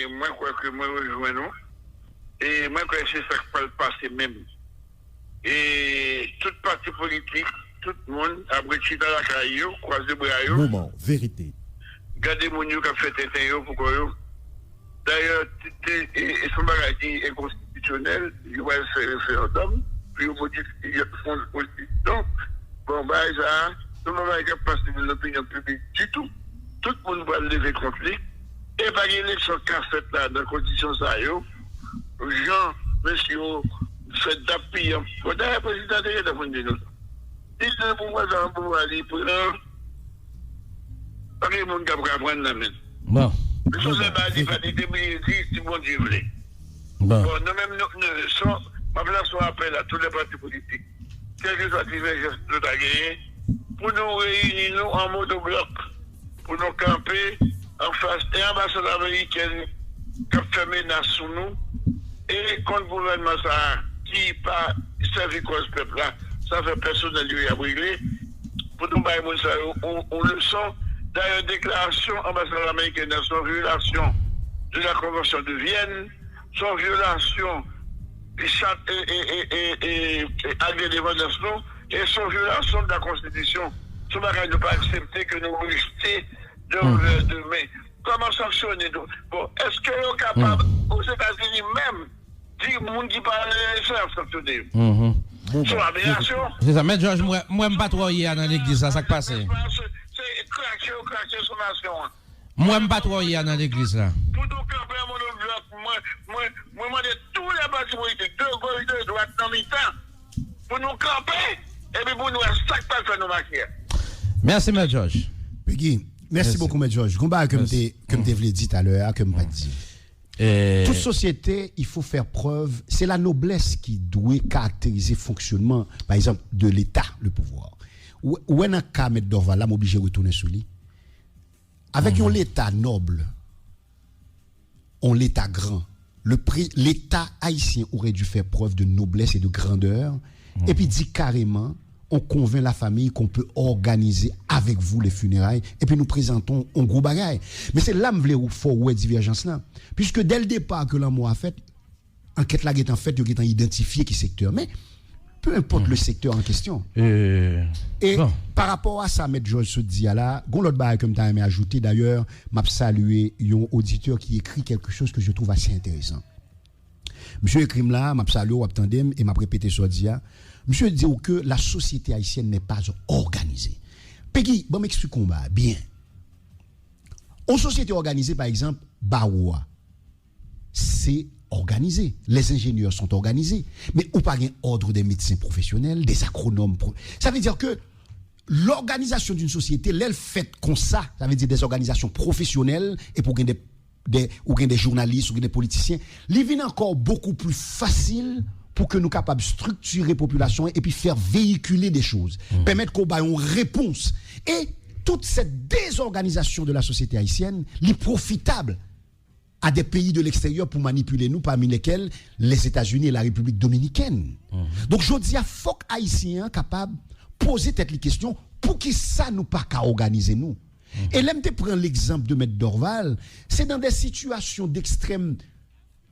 et moi, quoi que moi, rejoins nous. Et moi, quoi, c'est ça qui peut le passer même. Et toute partie politique, tout le monde, après chita la caillou, croisé bras. Moment, vérité. Gardez mon qui a fait un pour quoi. D'ailleurs, son bagage est inconstitutionnel, il va faire référendum, puis il modifie la constitution. Bon, bah, ça, tout le monde va passer de l'opinion publique du tout. Tout le monde va lever conflit. Et par l'élection qu'a faite là, dans la condition ça, Jean, monsieur, fait d'appui. D'ailleurs, le président de la République, dites-le pour moi, ça va aller pour pas que le monde va prendre la main. Bon. Mais ça, c'est pas dit, si mon Dieu voulait. Bon, nous-mêmes, ma place soit appel à tous les partis politiques, quelle que soit la divergence de la guerre, pour nous réunir en mode bloc, pour nous camper en face des ambassadeurs américains qui ont fait menace sur nous, et contre le gouvernement qui n'a pas servi cause peuple là, ça fait personne à lui à brûler, pour nous bailler on le sent. D'ailleurs, déclaration ambassadeur américaine sans violation de la Convention de Vienne, sans violation et agrément et sans violation de la Constitution. Ce bagage ne pas accepter que nous restions de mais comment sanctionner? Bon, est-ce que nous sommes capables, aux États-Unis même, dire que les gens qui parlent de ça, sanctionner? C'est une aberration. C'est ça, mais Georges, moi, je ne pas trop hier dans l'église, ça qui passe. C'est craquer son nation. Moi, je ne pas trop hier dans l'église là. Pour nous camper mon bloc, moi, demande tous les partis politiques, de gauche, de droite, dans le temps, pour nous camper, et puis pour nous, ça qui passe nous marquer. Merci, M. Georges. Peggy, merci beaucoup, M. Georges. Combat comme tu l'as dit tout à l'heure, comme pas dit. Toute société, il faut faire preuve, c'est la noblesse qui doit caractériser le fonctionnement, par exemple, de l'État, le pouvoir. Ou un cas, M. Dorval, là, m'oblige à retourner sur lui. Avec un l'État noble, on l'État grand, l'État haïtien aurait dû faire preuve de noblesse et de grandeur, et puis dit carrément, on convainc la famille qu'on peut organiser avec vous les funérailles, et puis nous présentons un gros bagage. Mais c'est là que je faut où est divergence là. Puisque dès le départ que l'amour a fait, enquête là est en fait, il a identifié qui secteur. Mais peu importe le secteur en question. Et bon, par rapport à ça, M. Georges se dit là, l'autre bagage comme tu as aimé ajouter, d'ailleurs, m'a salué un auditeur qui écrit quelque chose que je trouve assez intéressant. Monsieur écrit là, m'a salué, attendez, et m'a répété sur dia. Monsieur dit que la société haïtienne n'est pas organisée. Peggy, bon m'expliquons bien. En société organisée, par exemple, Baoua, c'est organisé. Les ingénieurs sont organisés. Mais ou pas un ordre des médecins professionnels, des agronomes. Ça veut dire que l'organisation d'une société, l'elle faite comme ça veut dire des organisations professionnelles et pour gagner des journalistes ou des politiciens, il vient encore beaucoup plus facile pour que nous capables de structurer la population et puis faire véhiculer des choses, permettre qu'on ait une réponse. Et toute cette désorganisation de la société haïtienne, est profitable à des pays de l'extérieur pour manipuler nous, parmi lesquels les États-Unis et la République dominicaine. Donc, je dis à faut haïtiens capables de poser cette question pour qui ça nous pas qu'à organiser nous. Et là, je prends l'exemple de M. Dorval, c'est dans des situations d'extrême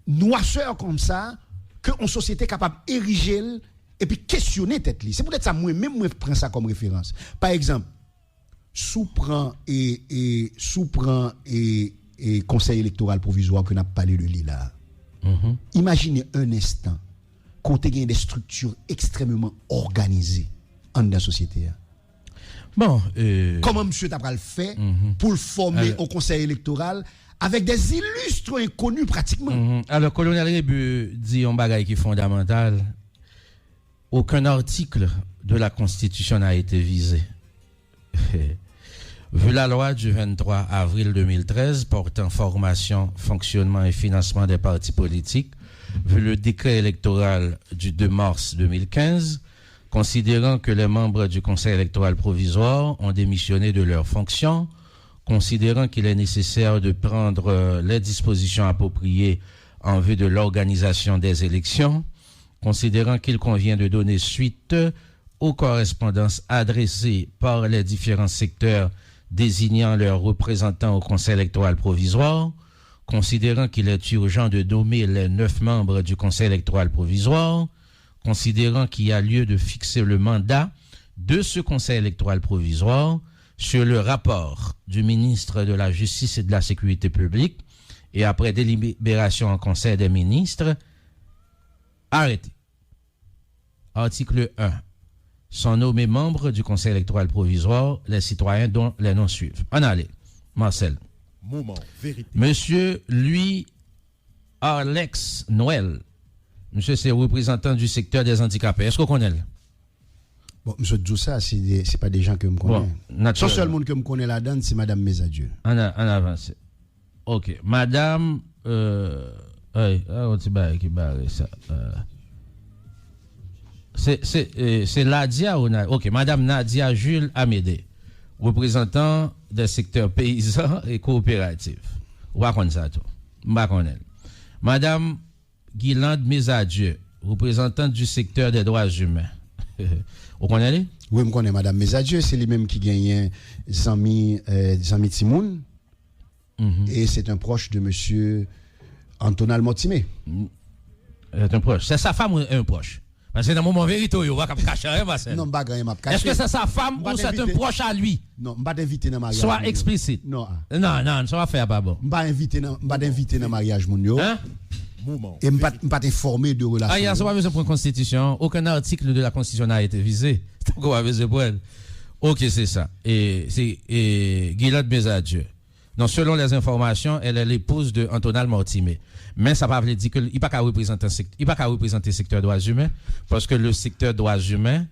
noirceur comme ça, qu'une société capable d'ériger et puis questionner tête li. C'est peut-être ça moi-même je prends ça comme référence. Par exemple, sous-prend et conseil électoral provisoire que n'a parlé de lui là. Imaginez un instant qu'on ait des structures extrêmement organisées en la société. Bon, comment monsieur Tabral fait pour le former au conseil électoral avec des illustres inconnus pratiquement. Alors, colonel Rebu dit un bagage qui est fondamental. Aucun article de la Constitution n'a été visé. Vu la loi du 23 avril 2013 portant formation, fonctionnement et financement des partis politiques, vu le décret électoral du 2 mars 2015, considérant que les membres du Conseil électoral provisoire ont démissionné de leurs fonctions, considérant qu'il est nécessaire de prendre les dispositions appropriées en vue de l'organisation des élections, considérant qu'il convient de donner suite aux correspondances adressées par les différents secteurs désignant leurs représentants au Conseil électoral provisoire, considérant qu'il est urgent de nommer les 9 membres du Conseil électoral provisoire, considérant qu'il y a lieu de fixer le mandat de ce Conseil électoral provisoire sur le rapport du ministre de la Justice et de la Sécurité publique et après délibération en Conseil des ministres, arrêté. Article 1. Sont nommés membres du Conseil électoral provisoire les citoyens dont les noms suivent. En allez, Marcel. Moment, vérité. Monsieur Louis Alex Noël. Monsieur, c'est représentant du secteur des handicapés. Est-ce qu'on connaît? Bon, monsieur Djoussa, c'est pas des gens que je connais. Bon, le seul monde que je connais là-dedans, c'est Madame Mesadieu. En avance. Ok. Madame. C'est Nadia ou Nadia? Ok. Madame Nadia Jules Amédée, représentant des secteurs paysans et coopératifs. Ou pas ça, tout. Madame Guilande Mesadieu, représentante du secteur des droits humains. Vous connaissez? Oui, je connais Madame Mesadieu, c'est lui-même qui gagne Zami Timoun. Et c'est un proche de monsieur Antonal Mortimé. C'est un proche. C'est sa femme ou un proche? Parce que dans le moment vérité, il va cacher rien, Marcel. Non, je est-ce que c'est sa femme ou c'est un proche à lui? Non, je ne vais pas t'inviter dans le mariage. Sois explicite. Non, ça va faire pas bon. Je ne vais pas t'inviter dans le mariage, mon hein? Et je ne vais pas t'informer de relations. Il y a ça, pas besoin pour une constitution. Aucun article de la constitution n'a été visé. C'est pourquoi on a besoin pour elle. Ok, c'est ça. Et c'est Guilade Mesadieu. Donc, selon les informations, elle est l'épouse de Antonal Mortimé. Mais ça ne veut pas dire qu'il ne peut pas représenter le secteur droits humains, parce que le secteur droits humains.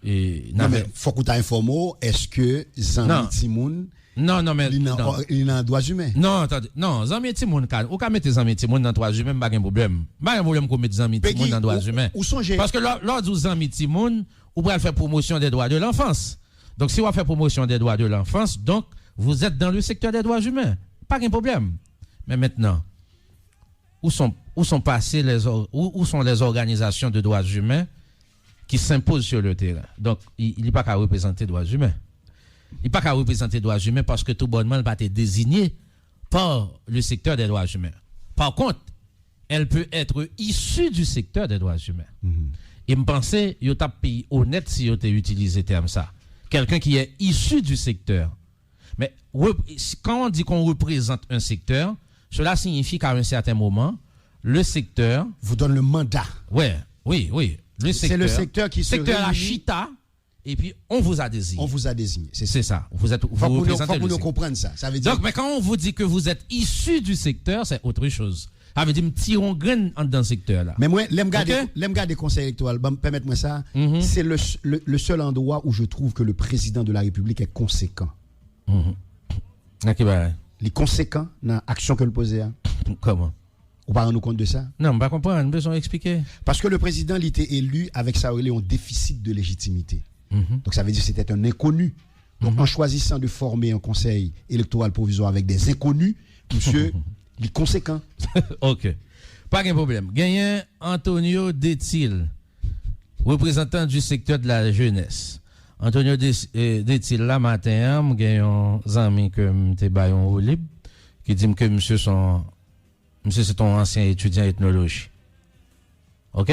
Non, mais il faut que tu informes, est-ce que Zami Timoun. Non, mais. Il est en droits humains. Non, attendez. Non, Zami Timoun, ou quand mettre Zami Timoun dans droits humains, pas de problème. Pas de problème qu'on mette Zami Timoun dans droits humains. Parce que lors du Zami Timoun, on va faire promotion des droits de l'enfance. Donc, si on va faire promotion des droits de l'enfance, donc, vous êtes dans le secteur des droits humains. Pas de problème. Mais maintenant, où sont passées où sont les organisations de droits humains qui s'imposent sur le terrain? Donc, il n'est pas qu'à représenter droits humains. Il n'est pas qu'à représenter droits humains parce que tout bonnement va être désigné par le secteur des droits humains. Par contre, elle peut être issue du secteur des droits humains. Et je pensais, il y a un pays honnête si vous utilisé le terme ça. Quelqu'un qui est issu du secteur. Mais quand on dit qu'on représente un secteur, cela signifie qu'à un certain moment, le secteur vous donne le mandat. Oui. C'est le secteur qui se secteur la chita, et puis on vous a désigné. On vous a désigné. C'est ça. Vous représentez faut nous comprendre ça. Ça veut dire. Donc, mais quand on vous dit que vous êtes issu du secteur, c'est autre chose. Ça veut dire me tirons graine dans ce secteur-là. Mais moi, l'aime garder conseil électoral. Permettez-moi ça. C'est le seul endroit où je trouve que le président de la République est conséquent. Les conséquents dans l'action que le posait. Comment? Vous ne nous compte de ça? Non, je ne comprends pas. Nous besoin d'expliquer. Parce que le président il était élu avec ça un déficit de légitimité. Donc ça veut dire que c'était un inconnu. Donc en choisissant de former un conseil électoral provisoire avec des inconnus, monsieur, il est conséquent. Ok. Pas de problème. Gagnant Antonio Detil, représentant du secteur de la jeunesse. Antonio Detil, là, matin, j'ai un ami que m'te bayon au libre, qui dit que monsieur c'est ton ancien étudiant ethnologie. OK?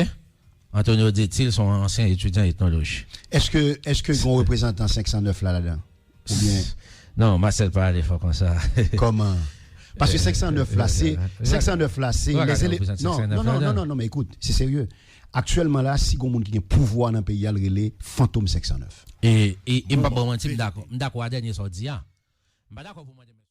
Antonio Detil, son ancien étudiant ethnologie. Est-ce que on représente en 509 là-dedans? Ou bien? Non, Marcel pas aller fort comme ça. Comment? Parce que 509 là, c'est non, mais écoute, c'est sérieux. Actuellement là, si on monde qui a pouvoir dans le pays, il y a le relais fantôme 509. Et pas bon mentir, d'accord. D'accord, dernier sorti. D'accord pour moi.